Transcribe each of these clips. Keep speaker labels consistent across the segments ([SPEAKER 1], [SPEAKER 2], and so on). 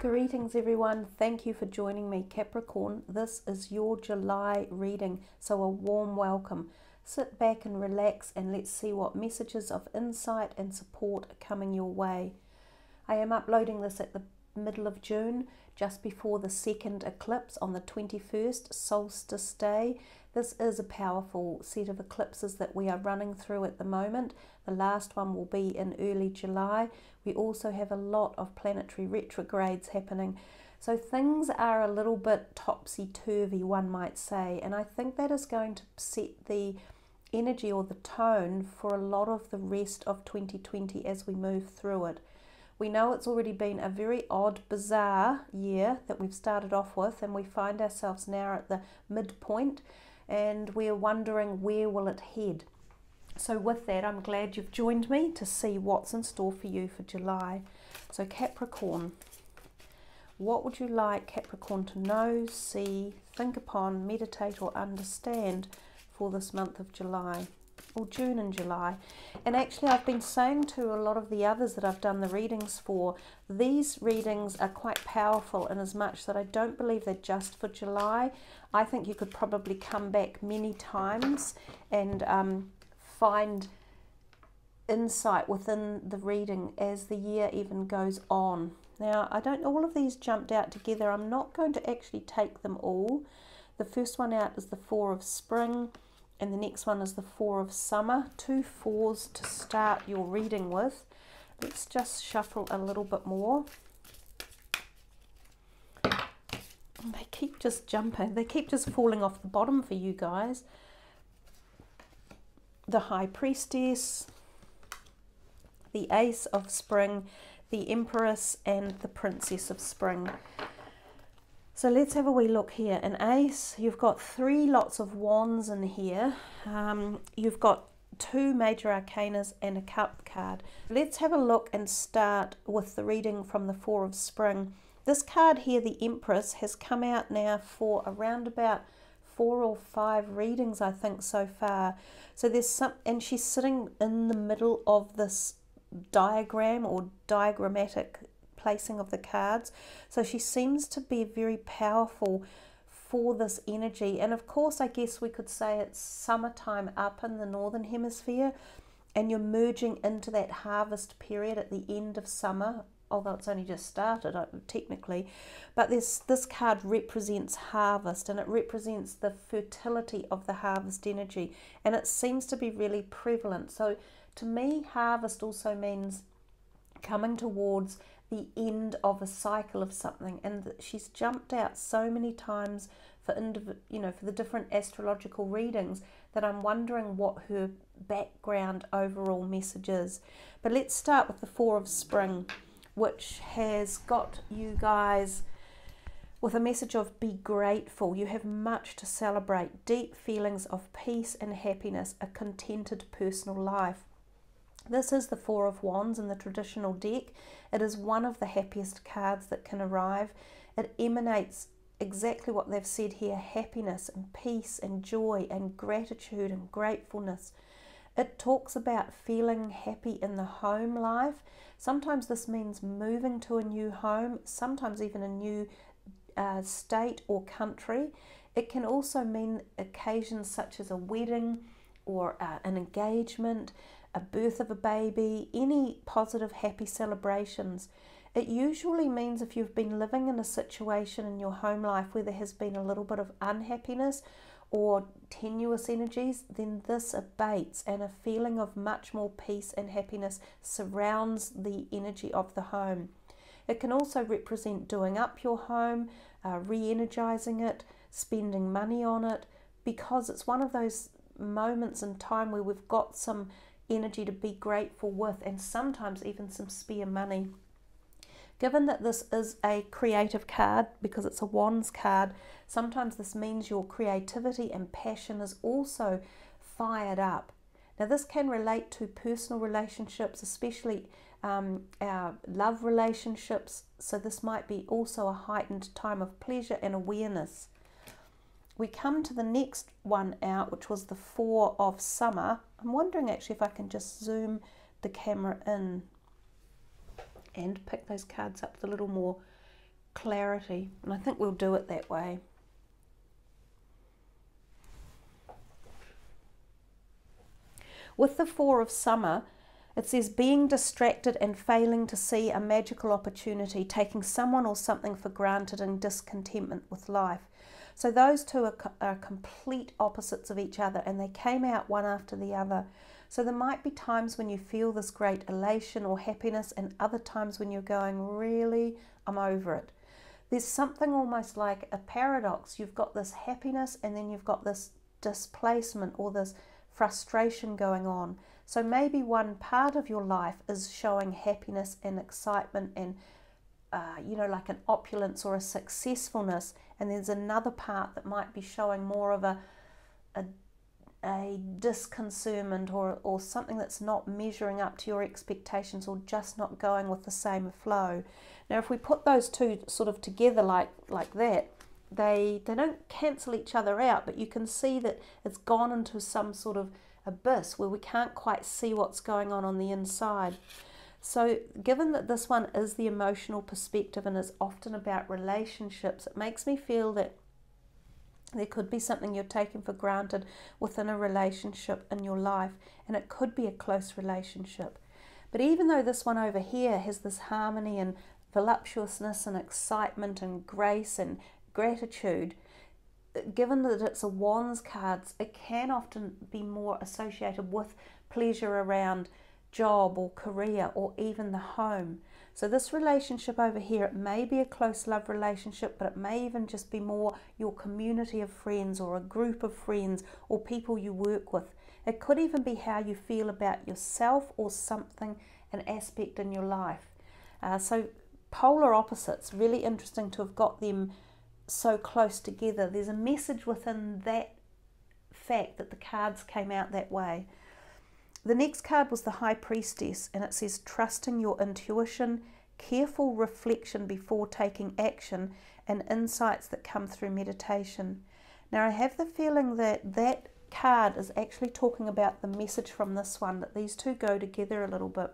[SPEAKER 1] Greetings everyone, thank you for joining me, Capricorn. This is your July reading, so a warm welcome. Sit back and relax and let's see what messages of insight and support are coming your way. I am uploading this at the middle of June, just before the second eclipse on the 21st, solstice day. This is a powerful set of eclipses that we are running through at the moment. The last one will be in early July. We also have a lot of planetary retrogrades happening. So things are a little bit topsy-turvy, one might say, and I think that is going to set the energy or the tone for a lot of the rest of 2020 as we move through it. We know it's already been a very odd, bizarre year that we've started off with, and we find ourselves now at the midpoint and we're wondering where will it head. So with that, I'm glad you've joined me to see what's in store for you for July. So Capricorn, what would you like Capricorn to know, see, think upon, meditate or understand for this month of July, or June and July? And actually I've been saying to a lot of the others that I've done the readings for, these readings are quite powerful in as much that I don't believe they're just for July. I think you could probably come back many times and find insight within the reading as the year even goes on. Now, I don't know, all of these jumped out together. I'm not going to actually take them all. The first one out is the Four of Spring, and the next one is the Four of Summer. 2 fours to start your reading with. Let's just shuffle a little bit more. They keep just jumping. They keep just falling off the bottom for you guys. The High Priestess, the Ace of Spring, the Empress, and the Princess of Spring. So let's have a wee look here. An Ace, you've got 3 lots of wands in here. You've got 2 major arcanas and a cup card. Let's have a look and start with the reading from the Four of Spring. This card here, the Empress, has come out now for around about 4 or 5 readings, I think, so far. So there's some, and she's sitting in the middle of this diagram or diagrammatic placing of the cards. So she seems to be very powerful for this energy. And of course, I guess we could say it's summertime up in the northern hemisphere, and you're merging into that harvest period at the end of summer, although it's only just started technically. But this card represents harvest, and it represents the fertility of the harvest energy, and it seems to be really prevalent. So to me, harvest also means coming towards the end of a cycle of something, and she's jumped out so many times for for the different astrological readings that I'm wondering what her background overall message is. But let's start with the Four of Spring, which has got you guys with a message of be grateful. You have much to celebrate, deep feelings of peace and happiness, a contented personal life. This is the Four of Wands in the traditional deck. It is one of the happiest cards that can arrive. It emanates exactly what they've said here, happiness and peace and joy and gratitude and gratefulness. It talks about feeling happy in the home life. Sometimes this means moving to a new home, sometimes even a new state or country. It can also mean occasions such as a wedding or an engagement, a birth of a baby, any positive happy celebrations. It usually means if you've been living in a situation in your home life where there has been a little bit of unhappiness or tenuous energies, then this abates and a feeling of much more peace and happiness surrounds the energy of the home. It can also represent doing up your home, re-energizing it, spending money on it, because it's one of those moments in time where we've got some energy to be grateful with, and sometimes even some spare money. Given that this is a creative card, because it's a wands card, sometimes this means your creativity and passion is also fired up. Now this can relate to personal relationships, especially our love relationships, so this might be also a heightened time of pleasure and awareness. We come to the next one out, which was the Four of Summer. I'm wondering actually if I can just zoom the camera in and pick those cards up with a little more clarity, and I think we'll do it that way. With the Four of Summer, it says being distracted and failing to see a magical opportunity, taking someone or something for granted, and discontentment with life. So those two are complete opposites of each other, and they came out one after the other. So there might be times when you feel this great elation or happiness, and other times when you're going, really, I'm over it. There's something almost like a paradox. You've got this happiness, and then you've got this displacement or this frustration going on. So maybe one part of your life is showing happiness and excitement and like an opulence or a successfulness, and there's another part that might be showing more of a disconcernment or something that's not measuring up to your expectations or just not going with the same flow. Now, if we put those two sort of together like that, they don't cancel each other out, but you can see that it's gone into some sort of abyss where we can't quite see what's going on the inside. So given that this one is the emotional perspective and is often about relationships, it makes me feel that there could be something you're taking for granted within a relationship in your life, and it could be a close relationship. But even though this one over here has this harmony and voluptuousness and excitement and grace and gratitude, given that it's a Wands card, it can often be more associated with pleasure around job or career or even the home. So this relationship over here, it may be a close love relationship, but it may even just be more your community of friends or a group of friends or people you work with. It could even be how you feel about yourself or something, an aspect in your life. So polar opposites, really interesting to have got them so close together. There's a message within that fact that the cards came out that way. The next card was the High Priestess, and it says trusting your intuition, careful reflection before taking action, and insights that come through meditation. Now, I have the feeling that that card is actually talking about the message from this one, that these two go together a little bit.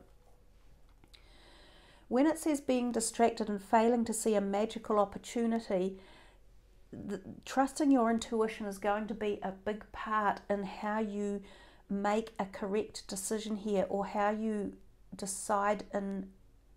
[SPEAKER 1] When it says being distracted and failing to see a magical opportunity, trusting your intuition is going to be a big part in how you make a correct decision here, or how you decide in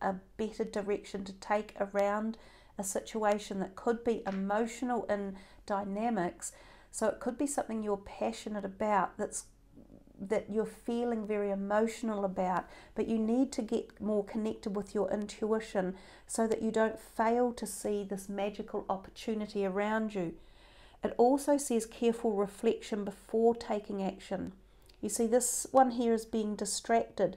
[SPEAKER 1] a better direction to take around a situation that could be emotional in dynamics. So it could be something you're passionate about, that you're feeling very emotional about, but you need to get more connected with your intuition so that you don't fail to see this magical opportunity around you. It also says careful reflection before taking action. You see, this one here is being distracted.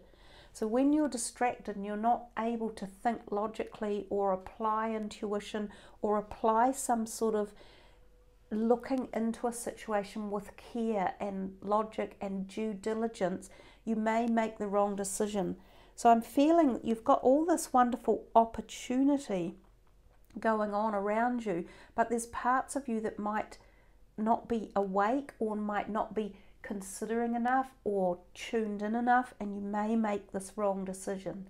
[SPEAKER 1] So when you're distracted and you're not able to think logically or apply intuition or apply some sort of looking into a situation with care and logic and due diligence, you may make the wrong decision. So I'm feeling that you've got all this wonderful opportunity going on around you, but there's parts of you that might not be awake or might not be considering enough or tuned in enough, and you may make this wrong decision.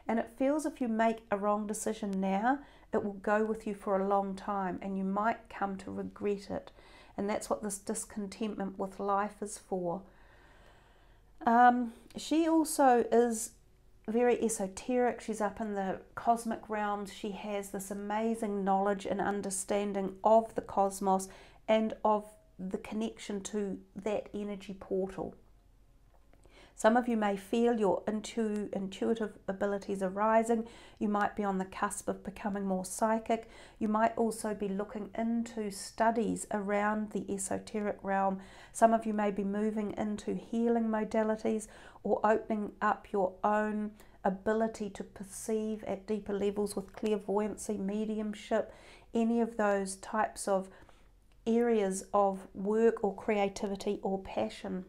[SPEAKER 1] And it feels if you make a wrong decision now, it will go with you for a long time and you might come to regret it. And that's what this discontentment with life is for. She also is very esoteric. She's up in the cosmic realms. She has this amazing knowledge and understanding of the cosmos and of the connection to that energy portal. Some of you may feel your intuitive abilities are rising. You might be on the cusp of becoming more psychic. You might also be looking into studies around the esoteric realm. Some of you may be moving into healing modalities or opening up your own ability to perceive at deeper levels with clairvoyancy, mediumship, any of those types of areas of work or creativity or passion.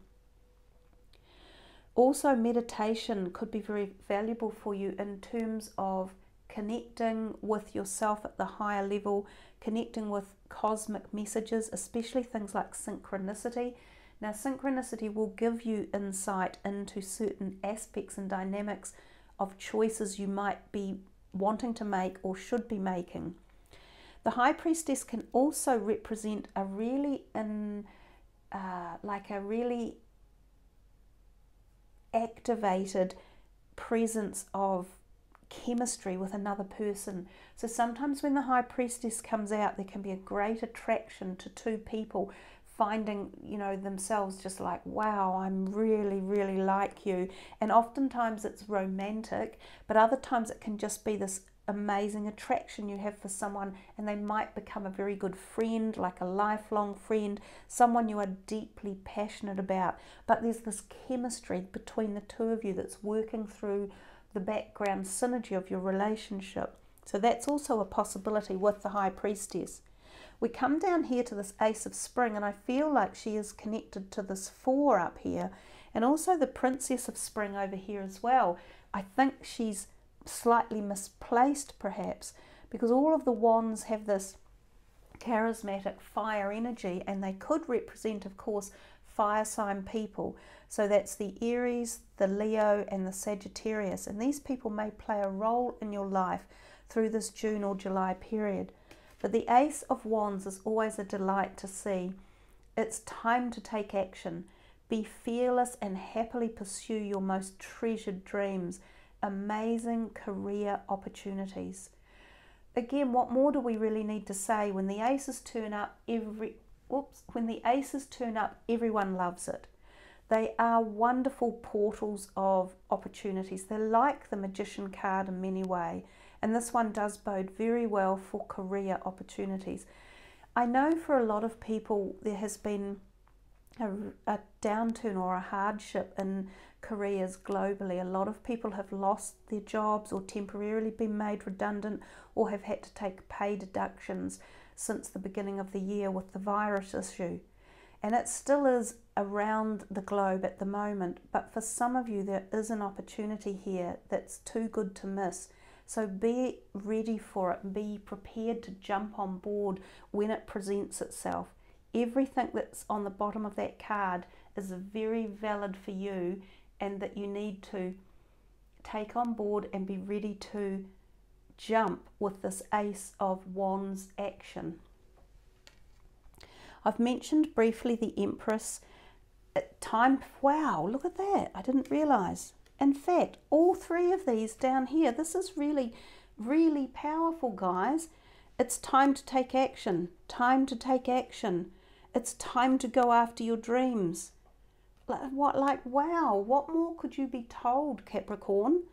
[SPEAKER 1] Also, meditation could be very valuable for you in terms of connecting with yourself at the higher level, connecting with cosmic messages, especially things like synchronicity. Now, synchronicity will give you insight into certain aspects and dynamics of choices you might be wanting to make or should be making. The High Priestess can also represent a really like a really activated presence of chemistry with another person. So sometimes when the High Priestess comes out, there can be a great attraction to two people finding, you know, themselves just like, wow, I'm really, really like you. And oftentimes it's romantic, but other times it can just be this amazing attraction you have for someone, and they might become a very good friend, like a lifelong friend, someone you are deeply passionate about. But there's this chemistry between the two of you that's working through the background synergy of your relationship. So that's also a possibility with the High Priestess. We come down here to this Ace of Spring, and I feel like she is connected to this 4 up here, and also the Princess of Spring over here as well. I think she's slightly misplaced perhaps, because all of the wands have this charismatic fire energy, and they could represent, of course, fire sign people. So that's the Aries, the Leo and the Sagittarius, and these people may play a role in your life through this June or July period. But the Ace of Wands is always a delight to see. It's time to take action. Be fearless and happily pursue your most treasured dreams. Amazing career opportunities. Again, what more do we really need to say? When the aces turn up, everyone loves it. They are wonderful portals of opportunities. They're like the Magician card in many ways, and this one does bode very well for career opportunities. I know for a lot of people there has been a downturn or a hardship in careers globally. A lot of people have lost their jobs or temporarily been made redundant or have had to take pay deductions since the beginning of the year with the virus issue. And it still is around the globe at the moment, but for some of you there is an opportunity here that's too good to miss. So be ready for it and be prepared to jump on board when it presents itself. Everything that's on the bottom of that card is very valid for you, and that you need to take on board and be ready to jump with this Ace of Wands action. I've mentioned briefly the Empress. Wow, look at that. I didn't realize. In fact, all 3 of these down here, this is really, really powerful, guys. It's time to take action. Time to take action. It's time to go after your dreams. Wow, what more could you be told, Capricorn?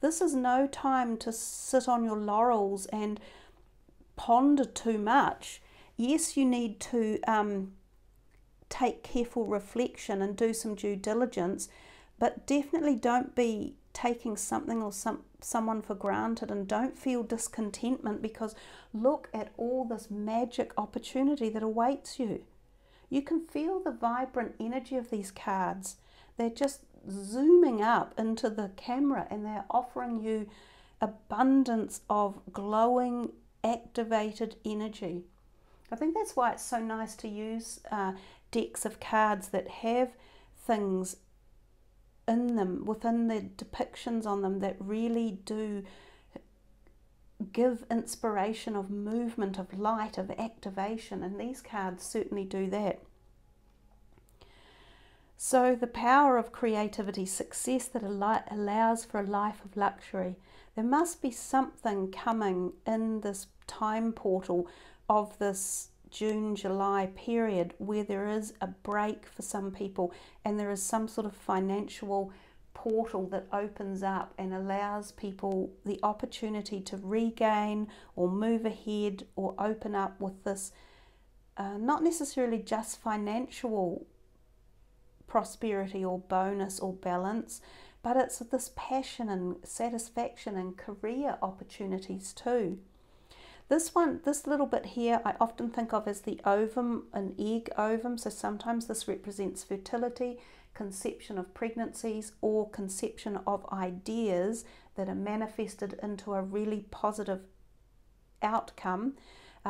[SPEAKER 1] This is no time to sit on your laurels and ponder too much. Yes, you need to take careful reflection and do some due diligence, but definitely don't be taking something or someone for granted, and don't feel discontentment, because look at all this magic opportunity that awaits you. You can feel the vibrant energy of these cards. They're just zooming up into the camera, and they're offering you abundance of glowing, activated energy. I think that's why it's so nice to use decks of cards that have things in them, within the depictions on them, that really do give inspiration of movement, of light, of activation, and these cards certainly do that. So the power of creativity, success that allows for a life of luxury. There must be something coming in this time portal of this June-July period where there is a break for some people, and there is some sort of financial portal that opens up and allows people the opportunity to regain or move ahead or open up with this not necessarily just financial prosperity or bonus or balance, but it's this passion and satisfaction and career opportunities too. This little bit here, I often think of as the ovum, an egg ovum. So sometimes this represents fertility, conception of pregnancies, or conception of ideas that are manifested into a really positive outcome.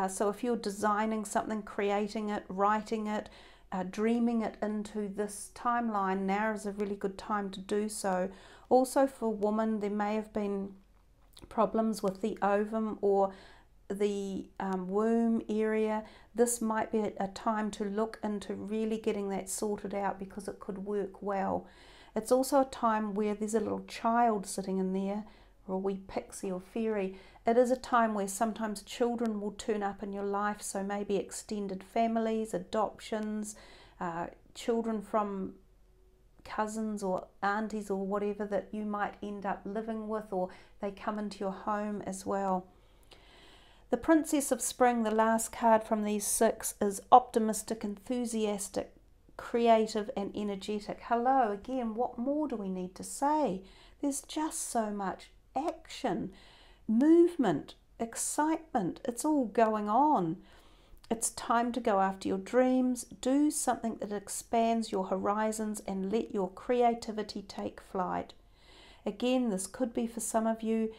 [SPEAKER 1] So if you're designing something, creating it, writing it, dreaming it into this timeline, now is a really good time to do so. Also for women, there may have been problems with the ovum, or the womb area, this might be a time to look into really getting that sorted out, because it could work well. It's also a time where there's a little child sitting in there, or a wee pixie or fairy. It is a time where sometimes children will turn up in your life, so maybe extended families, adoptions, children from cousins or aunties or whatever that you might end up living with, or they come into your home as well. The Princess of Spring, the last card from these 6, is optimistic, enthusiastic, creative and energetic. Hello again, what more do we need to say? There's just so much action, movement, excitement. It's all going on. It's time to go after your dreams, do something that expands your horizons and let your creativity take flight. Again, this could be for some of you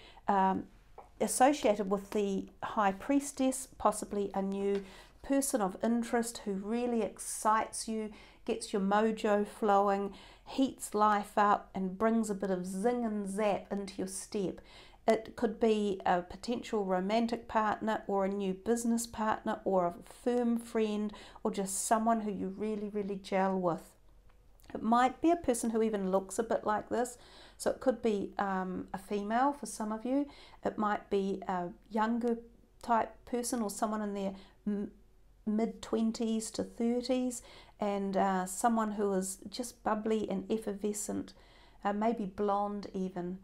[SPEAKER 1] associated with the High Priestess, possibly a new person of interest who really excites you, gets your mojo flowing, heats life up and brings a bit of zing and zap into your step. It could be a potential romantic partner, or a new business partner, or a firm friend, or just someone who you really, really gel with. It might be a person who even looks a bit like this. So it could be a female for some of you. It might be a younger type person, or someone in their mid-20s to 30s, and someone who is just bubbly and effervescent, maybe blonde even.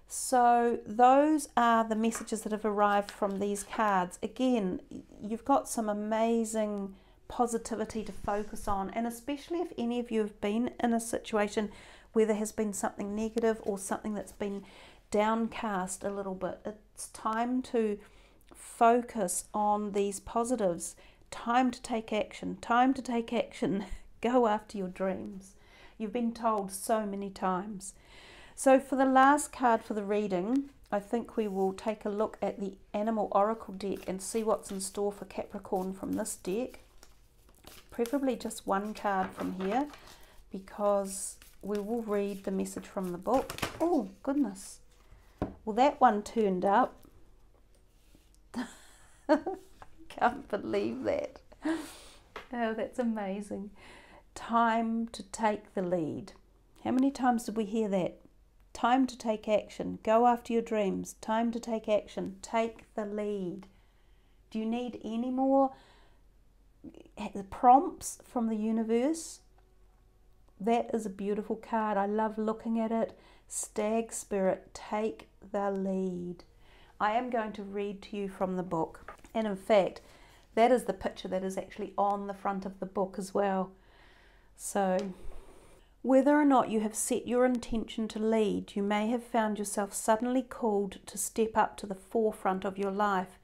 [SPEAKER 1] So those are the messages that have arrived from these cards. Again, you've got some amazing positivity to focus on, and especially if any of you have been in a situation where there has been something negative or something that's been downcast a little bit. It's time to focus on these positives. Time to take action. Time to take action. Go after your dreams. You've been told so many times. So for the last card for the reading, I think we will take a look at the Animal Oracle deck and see what's in store for Capricorn from this deck. Preferably just one card from here, because we will read the message from the book. Oh, goodness. Well, that one turned up. Can't believe that. Oh, that's amazing. Time to take the lead. How many times did we hear that? Time to take action. Go after your dreams. Time to take action. Take the lead. Do you need any more prompts from the universe? That is a beautiful card. I love looking at it. Stag Spirit, take the lead. I am going to read to you from the book. And in fact, that is the picture that is actually on the front of the book as well. So, whether or not you have set your intention to lead, you may have found yourself suddenly called to step up to the forefront of your life.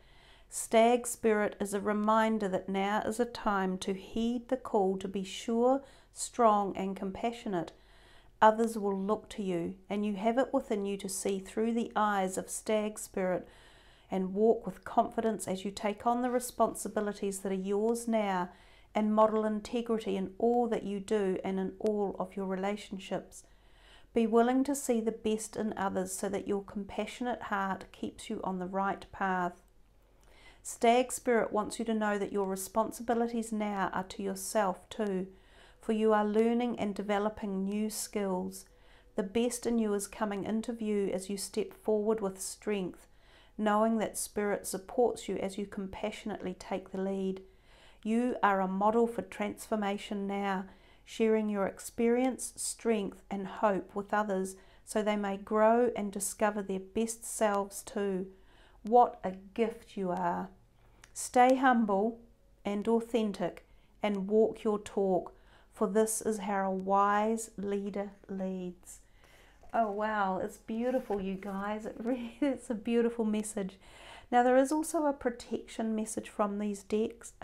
[SPEAKER 1] Stag Spirit is a reminder that now is a time to heed the call to be sure, strong and compassionate. Others will look to you, and you have it within you to see through the eyes of Stag Spirit and walk with confidence as you take on the responsibilities that are yours now, and model integrity in all that you do and in all of your relationships. Be willing to see the best in others so that your compassionate heart keeps you on the right path. Stag Spirit wants you to know that your responsibilities now are to yourself too, for you are learning and developing new skills. The best in you is coming into view as you step forward with strength, knowing that Spirit supports you as you compassionately take the lead. You are a model for transformation now, sharing your experience, strength and hope with others so they may grow and discover their best selves too. What a gift you are. Stay humble and authentic and walk your talk, for this is how a wise leader leads. Oh wow, it's beautiful, you guys. It's a beautiful message. Now there is also a protection message from these decks,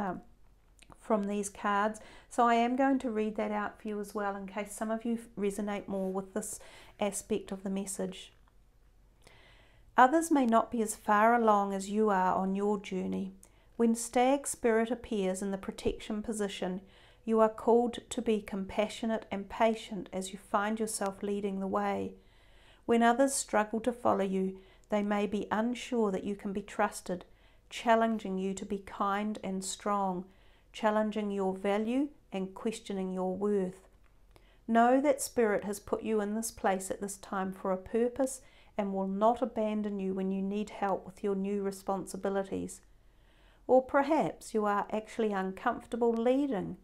[SPEAKER 1] from these cards. So I am going to read that out for you as well, in case some of you resonate more with this aspect of the message. Others may not be as far along as you are on your journey. When Stag Spirit appears in the protection position, you are called to be compassionate and patient as you find yourself leading the way. When others struggle to follow you, they may be unsure that you can be trusted. challenging you to be kind and strong, challenging your value and questioning your worth. Know that Spirit has put you in this place at this time for a purpose and will not abandon you when you need help with your new responsibilities. Or perhaps you are actually uncomfortable leading,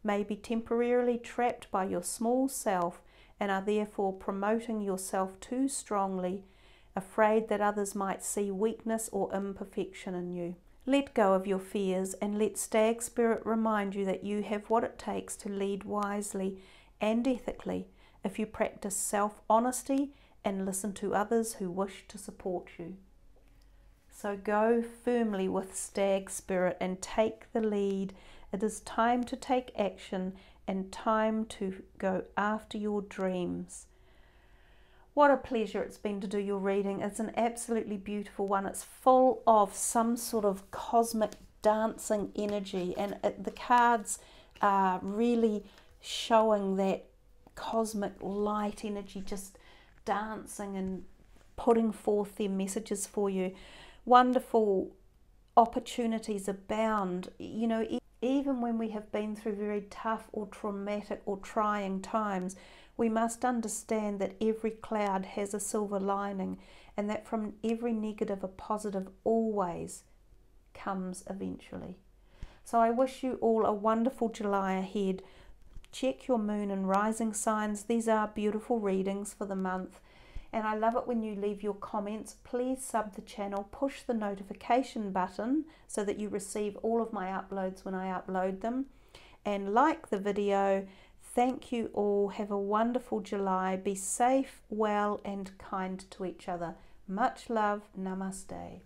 [SPEAKER 1] maybe temporarily trapped by your small self and are therefore promoting yourself too strongly, afraid that others might see weakness or imperfection in you. Let go of your fears and let Stag Spirit remind you that you have what it takes to lead wisely and ethically if you practice self-honesty and listen to others who wish to support you. So go firmly with Stag Spirit and take the lead. It is time to take action and time to go after your dreams. What a pleasure it's been to do your reading. It's an absolutely beautiful one. It's full of some sort of cosmic dancing energy, and the cards are really showing that cosmic light energy just dancing and putting forth their messages for you. Wonderful opportunities abound. You know, even when we have been through very tough or traumatic or trying times, we must understand that every cloud has a silver lining, and that from every negative a positive always comes eventually. So I wish you all a wonderful July ahead. Check your moon and rising signs. These are beautiful readings for the month. And I love it when you leave your comments. Please sub the channel, push the notification button so that you receive all of my uploads when I upload them. And like the video. Thank you all. Have a wonderful July. Be safe, well, and kind to each other. Much love. Namaste.